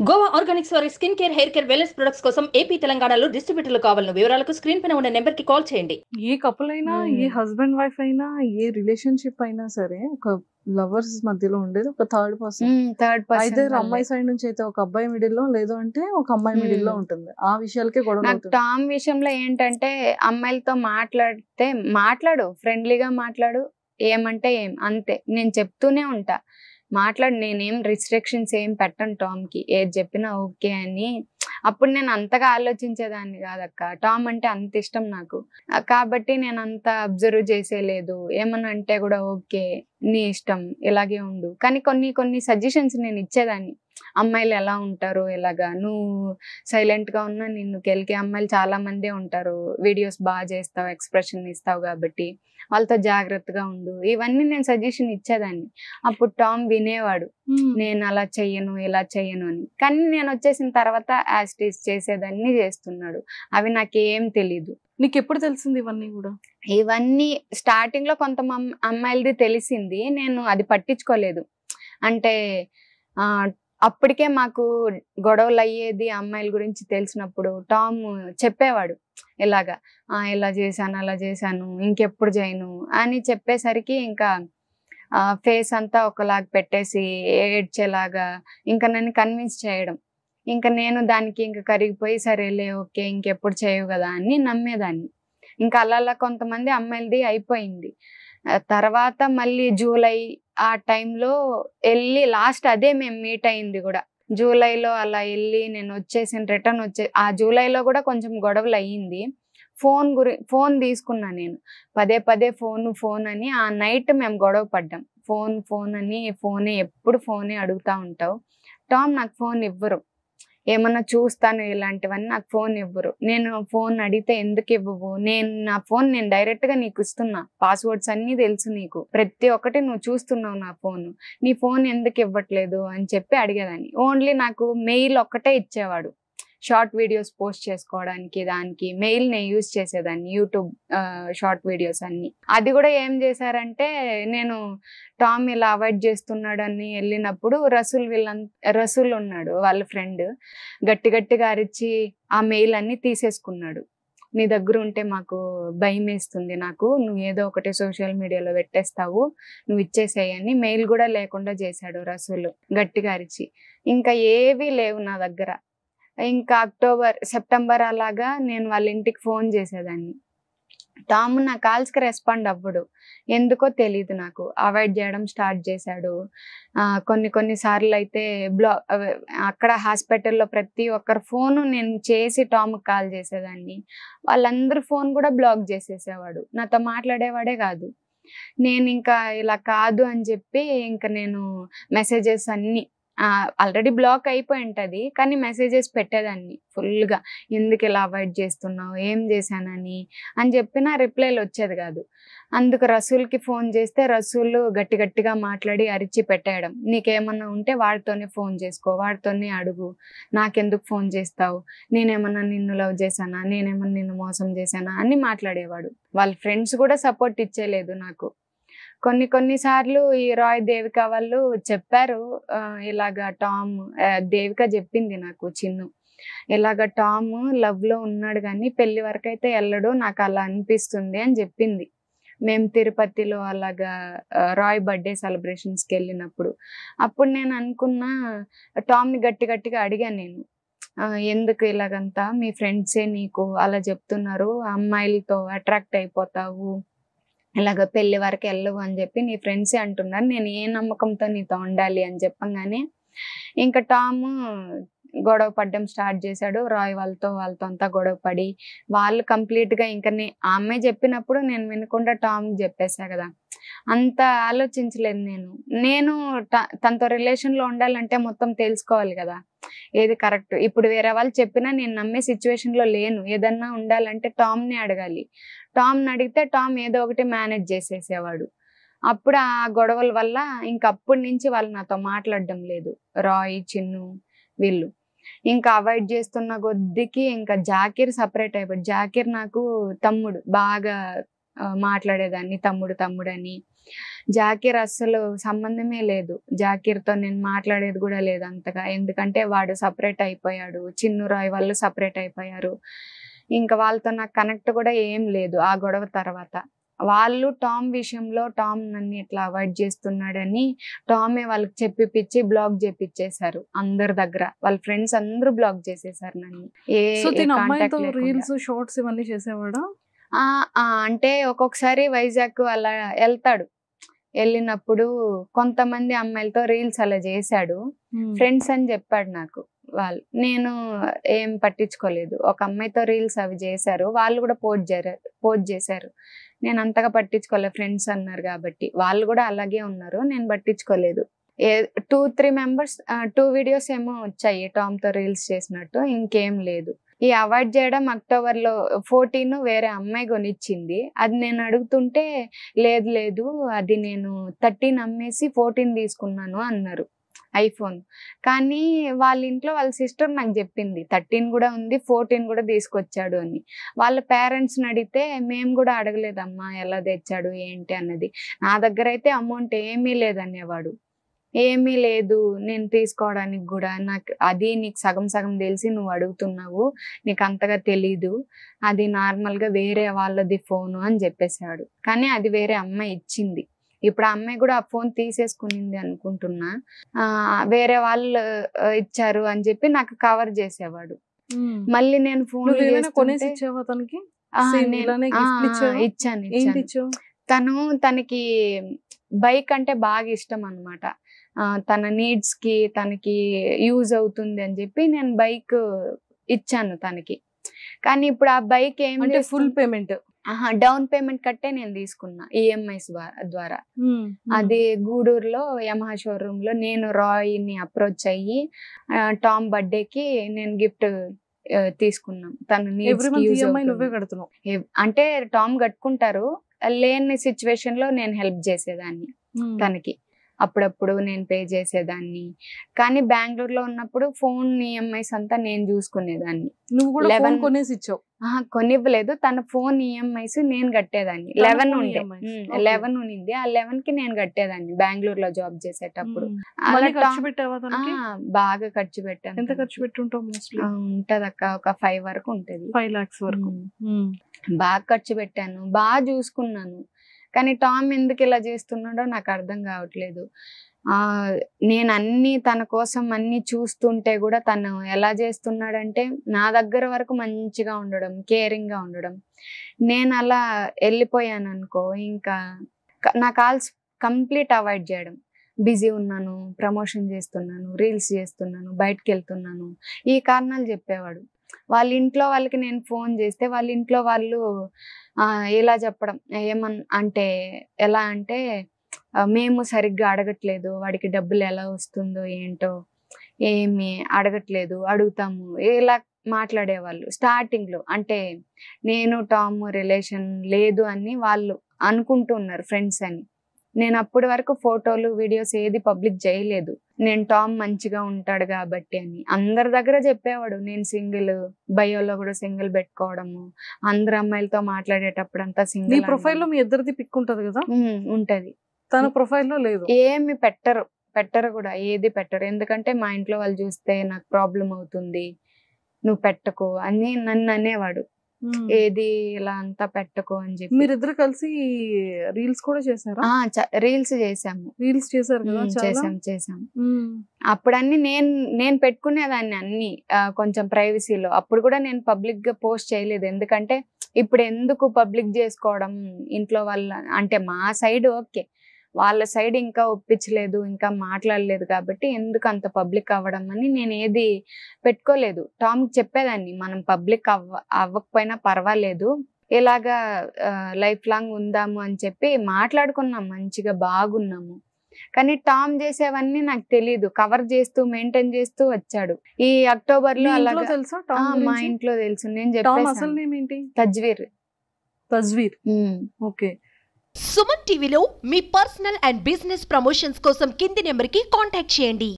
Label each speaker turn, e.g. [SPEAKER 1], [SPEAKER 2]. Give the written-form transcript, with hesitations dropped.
[SPEAKER 1] Goa Organics వారి skin care, hair care, wellness products కోసం AP, తెలంగాణలో డిస్ట్రిబ్యూటర్లు కావాలన్న వివరాలకు స్క్రీన్ పైన ఉన్న నెంబర్ కి కాల్ చేయండి.
[SPEAKER 2] ఏ కపుల్ అయినా, ఏ హస్బెండ్ వైఫ్ అయినా, ఏ రిలేషన్షిప్ అయినా సరే, ఒక లవర్స్ మధ్యలో ఉండేది ఒక థర్డ్ పర్సన్. ఐదర్ అమ్మాయి సైడ్ నుంచి అయితే ఒక అబ్బాయి మిడిల్ లో, లేదు అంటే ఒక అమ్మాయి మిడిల్ లో ఉంటుంది. ఆ విషయాలకే గొడవ అవుతుంది.
[SPEAKER 3] టామ్ విషయంలో ఏంటంటే, అమ్మాయిలతో మాట్లాడితే మాట్లాడు, ఫ్రెండ్లీగా మాట్లాడు, ఏమంటే ఏం అంతే. నేను చెప్తూనే ఉంటా, మాట్లాడు. నేనేం రిస్ట్రిక్షన్స్ ఏం పెట్టను టామ్ కి, ఏది చెప్పినా ఓకే అని. అప్పుడు నేను అంతగా ఆలోచించేదాన్ని కాదక్క. టామ్ అంటే అంత ఇష్టం నాకు, కాబట్టి నేను అంత అబ్జర్వ్ చేసేలేదు. ఏమన్నా అంటే కూడా ఓకే, నీ ఇష్టం, ఇలాగే ఉండు. కానీ కొన్ని సజెషన్స్ నేను ఇచ్చేదాన్ని. అమ్మాయిలు ఎలా ఉంటారు, ఎలాగా నువ్వు సైలెంట్ గా ఉన్నా నిన్ను కెలికే అమ్మాయిలు చాలా మందే ఉంటారు. వీడియోస్ బాగా చేస్తావు, ఎక్స్ప్రెషన్ ఇస్తావు, కాబట్టి వాళ్ళతో జాగ్రత్తగా ఉండు. ఇవన్నీ నేను సజెషన్ ఇచ్చేదాన్ని. అప్పుడు టామ్ వినేవాడు, నేను అలా చెయ్యను, ఇలా చెయ్యను అని. కానీ నేను వచ్చేసిన తర్వాత యాస్టీస్ చేసేదాన్ని చేస్తున్నాడు. అవి నాకేం తెలీదు.
[SPEAKER 2] నీకు ఎప్పుడు తెలిసింది ఇవన్నీ కూడా?
[SPEAKER 3] ఇవన్నీ స్టార్టింగ్ లో కొంత అమ్మాయిలది తెలిసింది, నేను అది పట్టించుకోలేదు. అంటే అప్పటికే మాకు గొడవలు అయ్యేది అమ్మాయిల గురించి తెలిసినప్పుడు టామ్ చెప్పేవాడు, ఇలాగా ఇలా చేశాను, అలా చేశాను, ఇంకెప్పుడు చేయను అని చెప్పేసరికి ఇంకా ఫేస్ అంతా ఒకలాగా పెట్టేసి ఏడ్చేలాగా ఇంకా నన్ను కన్విన్స్ చేయడం. ఇంకా నేను దానికి ఇంకా కరిగిపోయి సరేలే ఓకే ఇంకెప్పుడు చేయవు కదా అని నమ్మేదాన్ని. ఇంకా అలా కొంతమంది అమ్మాయిలది అయిపోయింది. తర్వాత మళ్ళీ జూలై ఆ టైంలో వెళ్ళి లాస్ట్ అదే మేము మీట్ అయింది కూడా. జూలైలో అలా వెళ్ళి నేను రిటర్న్ ఆ జూలైలో కూడా కొంచెం గొడవలు అయ్యింది. ఫోన్ తీసుకున్నా నేను, పదే ఫోన్ అని. ఆ నైట్ మేము గొడవ పడ్డాం. ఫోన్ అని, ఎప్పుడు ఫోనే అడుగుతా ఉంటావు. టామ్ నాకు ఫోన్ ఇవ్వరు, ఏమన్నా చూస్తాను ఇలాంటివన్నీ, నాకు ఫోన్ ఇవ్వరు. నేను ఫోన్ అడిగితే ఎందుకు ఇవ్వవు, నా ఫోన్ నేను డైరెక్ట్ గా నీకు ఇస్తున్నా, పాస్వర్డ్స్ అన్ని తెలుసు నీకు, ప్రతి ఒక్కటి నువ్వు చూస్తున్నావు నా ఫోన్, నీ ఫోన్ ఎందుకు ఇవ్వట్లేదు అని చెప్పి అడిగేదాన్ని. ఓన్లీ నాకు మెయిల్ ఒక్కటే ఇచ్చేవాడు, షార్ట్ వీడియోస్ పోస్ట్ చేసుకోవడానికి. దానికి మెయిల్ నేను యూజ్ చేసేదాన్ని, యూట్యూబ్ షార్ట్ వీడియోస్ అన్ని. అది కూడా ఏం చేశారంటే, నేను టామ్ ఇలా అవాయిడ్ చేస్తున్నాడని వెళ్ళినప్పుడు రసూల్ ఉన్నాడు వాళ్ళ ఫ్రెండ్, గట్టిగా అరిచి ఆ మెయిల్ అన్ని తీసేసుకున్నాడు. నీ దగ్గర ఉంటే మాకు భయం వేస్తుంది, నాకు నువ్వు ఏదో ఒకటి సోషల్ మీడియాలో పెట్టేస్తావు, నువ్వు ఇచ్చేసేయని మెయిల్ కూడా లేకుండా చేశాడు రసూల్ గట్టిగా అరిచి. ఇంకా ఏవీ లేవు నా దగ్గర. ఇంకా సెప్టెంబర్ అలాగా నేను వాళ్ళ ఇంటికి ఫోన్ చేసేదాన్ని. టామ్ నా కాల్స్కి రెస్పాండ్ అవ్వడు, ఎందుకో తెలీదు, నాకు అవాయిడ్ చేయడం స్టార్ట్ చేశాడు. కొన్ని సార్లు అయితే అక్కడ హాస్పిటల్లో ప్రతి ఒక్కరి ఫోను నేను చేసి టామ్కి కాల్ చేసేదాన్ని. వాళ్ళందరి ఫోన్ కూడా బ్లాక్ చేసేసేవాడు, నాతో మాట్లాడేవాడే కాదు. నేను ఇంకా ఇలా కాదు అని చెప్పి ఇంకా నేను మెసేజెస్ అన్ని ఆల్రెడీ బ్లాక్ అయిపోయి ఉంటుంది, కానీ మెసేజెస్ పెట్టేదాన్ని ఫుల్గా, ఎందుకు ఇలా అవాయిడ్ చేస్తున్నావు, ఏం చేశానని చెప్పినా రిప్లైలు వచ్చేది కాదు. అందుకు రసూల్కి ఫోన్ చేస్తే రసూల్ గట్టిగా మాట్లాడి అరిచి పెట్టేయడం, నీకేమన్నా ఉంటే వాడితోనే ఫోన్ చేసుకో, వాడితోనే అడుగు, నాకెందుకు ఫోన్ చేస్తావు, నేనేమన్నా నిన్ను లవ్ చేశానా, నేనేమన్నా నిన్ను మోసం చేశానా అని మాట్లాడేవాడు. వాళ్ళ ఫ్రెండ్స్ కూడా సపోర్ట్ ఇచ్చేలేదు నాకు. కొన్నిసార్లు ఈ రాయ్, దేవిక వాళ్ళు చెప్పారు, ఇలాగా టామ్, దేవిక చెప్పింది నాకు, చిన్ను ఇలాగ టామ్ లవ్ లో ఉన్నాడు కానీ పెళ్లి వరకు అయితే వెళ్ళడు, నాకు అలా అనిపిస్తుంది అని చెప్పింది. మేము తిరుపతిలో అలాగా రాయ్ బర్త్డే సెలబ్రేషన్స్కి వెళ్ళినప్పుడు. అప్పుడు నేను అనుకున్నా, టామ్ని గట్టిగా అడిగాను నేను, ఎందుకు ఇలాగంతా మీ ఫ్రెండ్సే నీకు అలా చెప్తున్నారు, అమ్మాయిలతో అట్రాక్ట్ అయిపోతావు, ఇలాగ పెళ్లి వరకు వెళ్ళవు అని చెప్పి నీ ఫ్రెండ్సే అంటున్నారు, నేను ఏ నమ్మకంతో నీతో ఉండాలి అని చెప్పంగానే ఇంకా టామ్ గొడవ పడ్డం స్టార్ట్ చేశాడు. రాయ్ వాళ్ళతో అంతా గొడవ పడి వాళ్ళు కంప్లీట్గా ఇంకా ఆ అమ్మాయి చెప్పినప్పుడు నేను వినకుండా టామ్ చెప్పేసా కదా, అంత ఆలోచించలేదు నేను తనతో రిలేషన్లో ఉండాలంటే మొత్తం తెలుసుకోవాలి కదా, ఏది కరెక్ట్. ఇప్పుడు వేరే వాళ్ళు చెప్పినా నేను నమ్మే సిచ్యువేషన్లో లేను, ఏదన్నా ఉండాలంటే టామ్ని అడగాలి. టామ్ని అడిగితే టామ్ ఏదో ఒకటి మేనేజ్ చేసేసేవాడు. అప్పుడు ఆ గొడవల వల్ల ఇంకప్పటి నుంచి వాళ్ళు నాతో మాట్లాడడం లేదు, రాయ్, చిన్ను వీళ్ళు. ఇంకా అవాయిడ్ చేస్తున్న కొద్దికి ఇంకా జాకీర్ సపరేట్ అయిపోయాడు. జాకీర్ నాకు తమ్ముడు, బాగా మాట్లాడేదాన్ని తమ్ముడు అని. జాకీర్ అస్సలు సంబంధమే లేదు, జాకీర్తో నేను మాట్లాడేది కూడా లేదు అంతగా, ఎందుకంటే వాడు సపరేట్ అయిపోయాడు, చిన్ను రాయ్ వాళ్ళు సపరేట్ అయిపోయారు. ఇంకా వాళ్ళతో నాకు కనెక్ట్ కూడా ఏం లేదు ఆ గొడవ తర్వాత. వాళ్ళు టామ్ విషయంలో టామ్ నన్ను ఇట్లా అవాయిడ్ చేస్తున్నాడని టామే వాళ్ళకి చెప్పిపిచ్చి బ్లాక్ చేపిచ్చేశారు అందరి దగ్గర, వాళ్ళ ఫ్రెండ్స్ అందరూ బ్లాక్ చేసేసారు నన్ను.
[SPEAKER 2] రీల్స్ షార్ట్స్ ఇవన్నీ చేసేవాడా?
[SPEAKER 3] అంటే ఒక్కొక్కసారి వైజాగ్ అలా వెళ్తాడు, వెళ్ళినప్పుడు కొంతమంది అమ్మాయిలతో రీల్స్ అలా చేశాడు, ఫ్రెండ్స్ అని చెప్పాడు నాకు వాళ్ళు. నేను ఏం పట్టించుకోలేదు. ఒక అమ్మాయితో రీల్స్ అవి చేశారు, వాళ్ళు కూడా పోస్ట్ చేశారు, నేను అంతగా పట్టించుకోలేదు, ఫ్రెండ్స్ అన్నారు కాబట్టి. వాళ్ళు కూడా అలాగే ఉన్నారు, నేను పట్టించుకోలేదు. 2-3 మెంబర్స్ 2 వీడియోస్ ఏమో వచ్చాయి టామ్ తో రీల్స్ చేసినట్టు, ఇంకేం లేదు. ఈ అవాయిడ్ చేయడం అక్టోబర్లో 14 వేరే అమ్మాయి కొనిచ్చింది, అది నేను అడుగుతుంటే లేదు లేదు అది నేను 13 అమ్మేసి 14 తీసుకున్నాను అన్నారు ఐఫోన్. కానీ వాళ్ళ ఇంట్లో వాళ్ళ సిస్టర్ నాకు చెప్పింది 13 కూడా ఉంది 14 కూడా తీసుకొచ్చాడు అని. వాళ్ళ పేరెంట్స్ని అడిగితే మేము కూడా అడగలేదమ్మా ఎలా తెచ్చాడు ఏంటి అన్నది, నా దగ్గర అయితే అమౌంట్ ఏమీ లేదనేవాడు. ఏమీ లేదు నేను తీసుకోవడానికి కూడా, నాకు అది నీకు సగం సగం తెలిసి నువ్వు అడుగుతున్నావు, నీకు అంతగా తెలీదు, అది నార్మల్గా వేరే వాళ్ళది ఫోను అని చెప్పేశాడు. కానీ అది వేరే అమ్మాయి ఇచ్చింది, ఇప్పుడు ఆ అమ్మాయి కూడా ఆ ఫోన్ తీసేసుకునింది అనుకుంటున్నా. వేరే వాళ్ళు ఇచ్చారు అని చెప్పి నాకు కవర్ చేసేవాడు. మళ్ళీ నేను ఫోన్ ఇచ్చాను. తనకి బైక్ అంటే బాగా ఇష్టం అన్నమాట, తన నీడ్స్ కి తనకి యూజ్ అవుతుంది అని చెప్పి నేను బైక్ ఇచ్చాను తనకి. కానీ ఇప్పుడు ఆ బైక్ ఏమంటే
[SPEAKER 2] ఫుల్ పేమెంట్,
[SPEAKER 3] డౌన్ పేమెంట్ కట్టే నేను తీసుకున్నా ఈఎంఐస్ ద్వారా. అది గూడూరులో యమహా షోరూమ్ లో నేను రాయ్ ని అప్రోచ్ అయ్యి టామ్ బర్త్డేకి నేను గిఫ్ట్ తీసుకున్నాం. అంటే టామ్ కట్టుకుంటారు, లేని సిచ్యువేషన్ లో నేను హెల్ప్ చేసేదాన్ని తనకి, అప్పుడప్పుడు నేను పే చేసేదాన్ని. కానీ బెంగళూరులో ఉన్నప్పుడు ఫోన్ ఈఎంఐస్ అంతా నేను చూసుకునేదాన్ని.
[SPEAKER 2] నువ్వు కూడా 11 కొనేసి ఇచ్చావు?
[SPEAKER 3] కొనివ్వలేదు, తన ఫోన్ ఈఎంఐస్ నేను కట్టేదాన్ని. 11 ఉండింది, ఆ 11 కి నేను కట్టేదాన్ని బెంగళూరులో జాబ్ చేసేటప్పుడు. బాగా ఖర్చు పెట్టాను.
[SPEAKER 2] ఎంత ఖర్చు పెట్టుంటావు?
[SPEAKER 3] ఉంటది అక్క, ఒక 5 వరకు ఉంటది,
[SPEAKER 2] 5 lakhs వరకు.
[SPEAKER 3] బాగా ఖర్చు పెట్టాను, బాగా చూసుకున్నాను. కానీ టామ్ ఎందుకు ఇలా చేస్తున్నాడో నాకు అర్థం కావట్లేదు. నేను అన్ని తన కోసం అన్ని చూస్తుంటే కూడా తను ఎలా చేస్తున్నాడంటే నా దగ్గర వరకు మంచిగా ఉండడం, కేరింగ్ గా ఉండడం. నేను అలా వెళ్ళిపోయాను అనుకో, ఇంకా నా కాల్స్ కంప్లీట్ అవాయిడ్ చేయడం. బిజీ ఉన్నాను, ప్రమోషన్ చేస్తున్నాను, రీల్స్ చేస్తున్నాను, బయటకు వెళ్తున్నాను, ఈ కారణాలు చెప్పేవాడు. వాళ్ళ ఇంట్లో వాళ్ళకి నేను ఫోన్ చేస్తే వాళ్ళ ఇంట్లో వాళ్ళు ఇలా చెప్పడం, ఎలా అంటే మేము సరిగ్గా అడగట్లేదు, వాడికి డబ్బులు ఎలా వస్తుందో ఏంటో ఏమి అడగట్లేదు, అడుగుతాము, ఇలా మాట్లాడేవాళ్ళు స్టార్టింగ్ లో. అంటే నేను టామ్ రిలేషన్ లేదు అని వాళ్ళు అనుకుంటున్నారు ఫ్రెండ్స్ అని. నేను అప్పటి వరకు ఫోటోలు వీడియోస్ ఏది పబ్లిక్ చేయలేదు, నేను టామ్ మంచిగా ఉంటాడు కాబట్టి అని. అందరి దగ్గర చెప్పేవాడు నేను సింగిల్, బయోలో కూడా సింగిల్ పెట్టుకోవడము, అందరు అమ్మాయిలతో మాట్లాడేటప్పుడు అంతా సింగిల్.
[SPEAKER 2] ప్రొఫైల్లో మీ ఇద్దరిది పిక్ ఉంటది కదా?
[SPEAKER 3] ఉంటది.
[SPEAKER 2] తన ప్రొఫైల్లో లేదు,
[SPEAKER 3] ఏమి పెట్టరు కూడా, ఏది పెట్టరు. ఎందుకంటే మా ఇంట్లో వాళ్ళు చూస్తే నాకు ప్రాబ్లం అవుతుంది, నువ్వు పెట్టకు అని నన్ను అనేవాడు. ఏది ఇలా అంతా పెట్టుకో అని చెప్పి.
[SPEAKER 2] మీరిద్దరు కలిసి రీల్స్ కూడా చేశారా?
[SPEAKER 3] రీల్స్ చేసాము.
[SPEAKER 2] రీల్స్ చేశారు కదా?
[SPEAKER 3] చేసాం. అప్పుడు అన్ని నేను పెట్టుకునేదాన్ని అన్ని కొంచెం ప్రైవసీలో. అప్పుడు కూడా నేను పబ్లిక్ గా పోస్ట్ చేయలేదు, ఎందుకంటే ఇప్పుడు ఎందుకు పబ్లిక్ చేసుకోవడం ఇంట్లో వాళ్ళ, అంటే మా సైడ్ ఓకే, వాళ్ళ సైడ్ ఇంకా ఒప్పించలేదు, ఇంకా మాట్లాడలేదు కాబట్టి ఎందుకు అంత పబ్లిక్ అవ్వడం అని నేను ఏది పెట్టుకోలేదు. టామ్ చెప్పేదాన్ని మనం పబ్లిక్ అవ్వకపోయినా పర్వాలేదు, ఇలాగా లైఫ్ లాంగ్ ఉందాము అని చెప్పి మాట్లాడుకున్నాం, మంచిగా బాగున్నాము. కానీ టామ్ చేసేవన్నీ నాకు తెలీదు, కవర్ చేస్తూ మెయింటైన్ చేస్తూ వచ్చాడు. ఈ అక్టోబర్ లో అలాగా మా ఇంట్లో తెలుసు. నేను చెప్పాను తజ్వీర్.
[SPEAKER 2] ఓకే.
[SPEAKER 4] సుమన్ టీవీలో మీ పర్సనల్ అండ్ బిజినెస్ ప్రమోషన్స్ కోసం కింది నెంబర్కి కాంటాక్ట్ చేయండి.